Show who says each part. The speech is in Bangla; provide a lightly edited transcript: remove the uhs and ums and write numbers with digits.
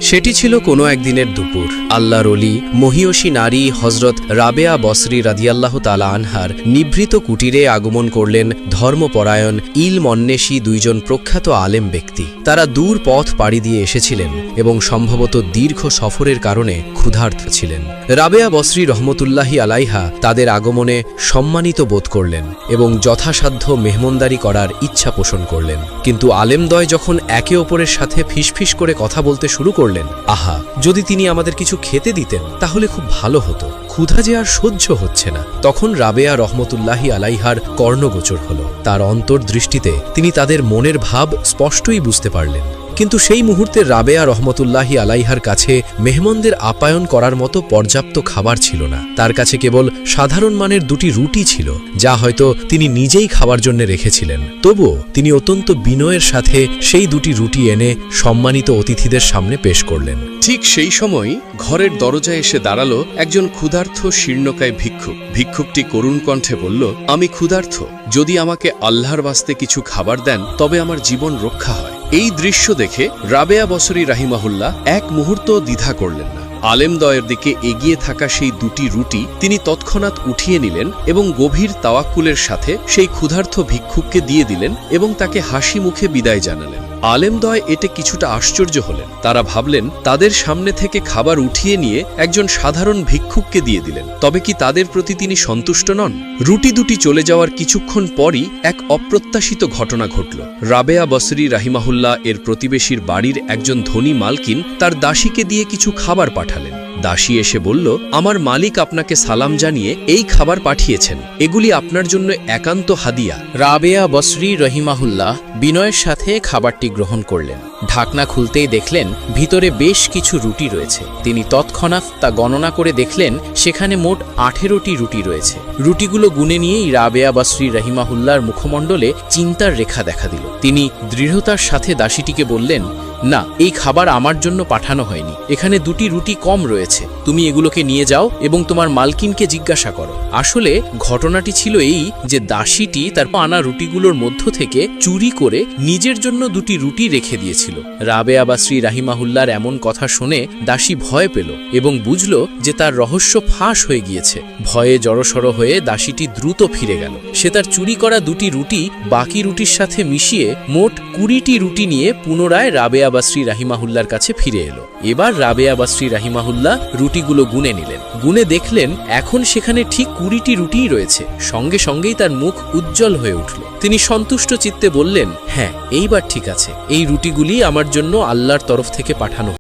Speaker 1: সেটি ছিল কোনো একদিনের দুপুর। আল্লাহর ওলি মহিয়সী নারী হজরত রাবেয়া বসরি রাদিয়াল্লাহু তাআলা আনহার নিভৃত কুটিরে আগমন করলেন ধর্মপরায়ণ ইলম-অন্বেষী দুইজন প্রখ্যাত আলেম ব্যক্তি। তারা দূর পথ পাড়ি দিয়ে এসেছিলেন এবং সম্ভবত দীর্ঘ সফরের কারণে ক্ষুধার্ত ছিলেন। রাবেয়া বসরি রহমতুল্লাহি আলাইহা তাদের আগমনে সম্মানিত বোধ করলেন এবং যথাসাধ্য মেহমানদারি করার ইচ্ছা পোষণ করলেন। কিন্তু আলেমদ্বয় যখন একে অপরের সাথে ফিসফিস করে কথা বলতে শুরু করলেন, আহা, যদি তিনি আমাদের কিছু খেতে দিতেন তাহলে খুব ভালো হতো, ক্ষুধা যে আর সহ্য হচ্ছে না। তখন রাবেয়া রহমতুল্লাহি আলাইহার কর্ণগোচর হল। তার অন্তর্দৃষ্টিতে তিনি তাদের মনের ভাব স্পষ্টই বুঝতে পারলেন। কিন্তু সেই মুহূর্তে রাবেয়া রহমতুল্লাহি আলাইহার কাছে মেহমানদের আপ্যায়ন করার মতো পর্যাপ্ত খাবার ছিল না। তার কাছে কেবল সাধারণ মানের দুটি রুটি ছিল, যা হয়তো তিনি নিজেই খাবার জন্য রেখেছিলেন। তবুও তিনি অত্যন্ত বিনয়ের সাথে সেই দুটি রুটি এনে সম্মানিত অতিথিদের সামনে পেশ করলেন।
Speaker 2: ঠিক সেই সময় ঘরের দরজায় এসে দাঁড়ালো একজন ক্ষুধার্থ শীর্ণকায় ভিক্ষুক। ভিক্ষুকটি করুণ কণ্ঠে বলল, আমি ক্ষুধার্থ, যদি আমাকে আল্লাহর বাস্তে কিছু খাবার দেন তবে আমার জীবন রক্ষা হয়। এই দৃশ্য দেখে রাবেয়া বসরি রাহিমাহুল্লাহ এক মুহূর্ত দ্বিধা করলেন না। আলেমদ্বয়ের দিকে এগিয়ে থাকা সেই দুটি রুটি তিনি তৎক্ষণাৎ উঠিয়ে নিলেন এবং গভীর তাওয়াক্কুলের সাথে সেই ক্ষুধার্থ ভিক্ষুককে দিয়ে দিলেন এবং তাকে হাসি মুখে বিদায় জানালেন। আলেমদ্বয় এতে কিছুটা আশ্চর্য হলেন। তারা ভাবলেন তাদের সামনে থেকে খাবার উঠিয়ে নিয়ে একজন সাধারণ ভিক্ষুককে দিয়ে দিলেন, তবে কি তাদের প্রতি তিনি সন্তুষ্ট নন? রুটি দুটি চলে যাওয়ার কিছুক্ষণ পরই এক অপ্রত্যাশিত ঘটনা ঘটল। রাবেয়া বসরি রাহিমাহুল্লাহ এর প্রতিবেশীর বাড়ির একজন ধনী মালকিন তার দাসীকে দিয়ে কিছু খাবার পাঠালেন। দাসী এসে বলল, আমার মালিক আপনাকে সালাম জানিয়ে এই খাবার পাঠিয়েছেন, এগুলি আপনার জন্য একান্ত হাদিয়া।
Speaker 3: রাবেয়া বসরি রহিমাহুল্লাহ বিনয়ের সাথে খাবারটি গ্রহণ করলেন। ঢাকনা খুলতেই দেখলেন ভিতরে বেশ কিছু রুটি রয়েছে। তিনি তৎক্ষণাৎ তা গণনা করে দেখলেন সেখানে মোট 18টি রুটি রয়েছে। রুটিগুলো গুনে নিয়েই রাবেয়া বসরি রহিমাহুল্লাহর মুখমণ্ডলে চিন্তার রেখা দেখা দিল। তিনি দৃঢ়তার সাথে দাসীটিকে বললেন, না, এই খাবার আমার জন্য পাঠানো হয়নি, এখানে দুটি রুটি কম রয়েছে, তুমি এগুলোকে নিয়ে যাও এবং তোমার মালকিনকে জিজ্ঞাসা করো। আসলে ঘটনাটি ছিল এই যে দাসীটি তার আনা রুটিগুলোর মধ্য থেকে চুরি করে নিজের জন্য দুটি রুটি রেখে দিয়েছিল। রাবেয়া বসরি রাহিমাহুল্লাহর এমন কথা শুনে দাসী ভয় পেল এবং বুঝল যে তার রহস্য ফাঁস হয়ে গিয়েছে। ভয়ে জড়সড় হয়ে দাসীটি দ্রুত ফিরে গেল। সে তার চুরি করা দুটি রুটি বাকি রুটির সাথে মিশিয়ে মোট 20টি রুটি নিয়ে পুনরায় রাবেয়া বসরি রাহিমাহুল্লাহর কাছে ফিরে এলো। এবার রাবেয়া বসরি রাহিমাহুল্লাহ রুটিগুলো গুনে নিলেন। গুনে দেখলেন এখন সেখানে ঠিক 20টি রুটিই রয়েছে। সঙ্গে সঙ্গেই তার মুখ উজ্জ্বল হয়ে উঠল। তিনি সন্তুষ্ট চিত্তে বললেন, হ্যাঁ, এইবার ঠিক আছে, এই রুটিগুলি আমার জন্য আল্লাহর তরফ থেকে পাঠানো।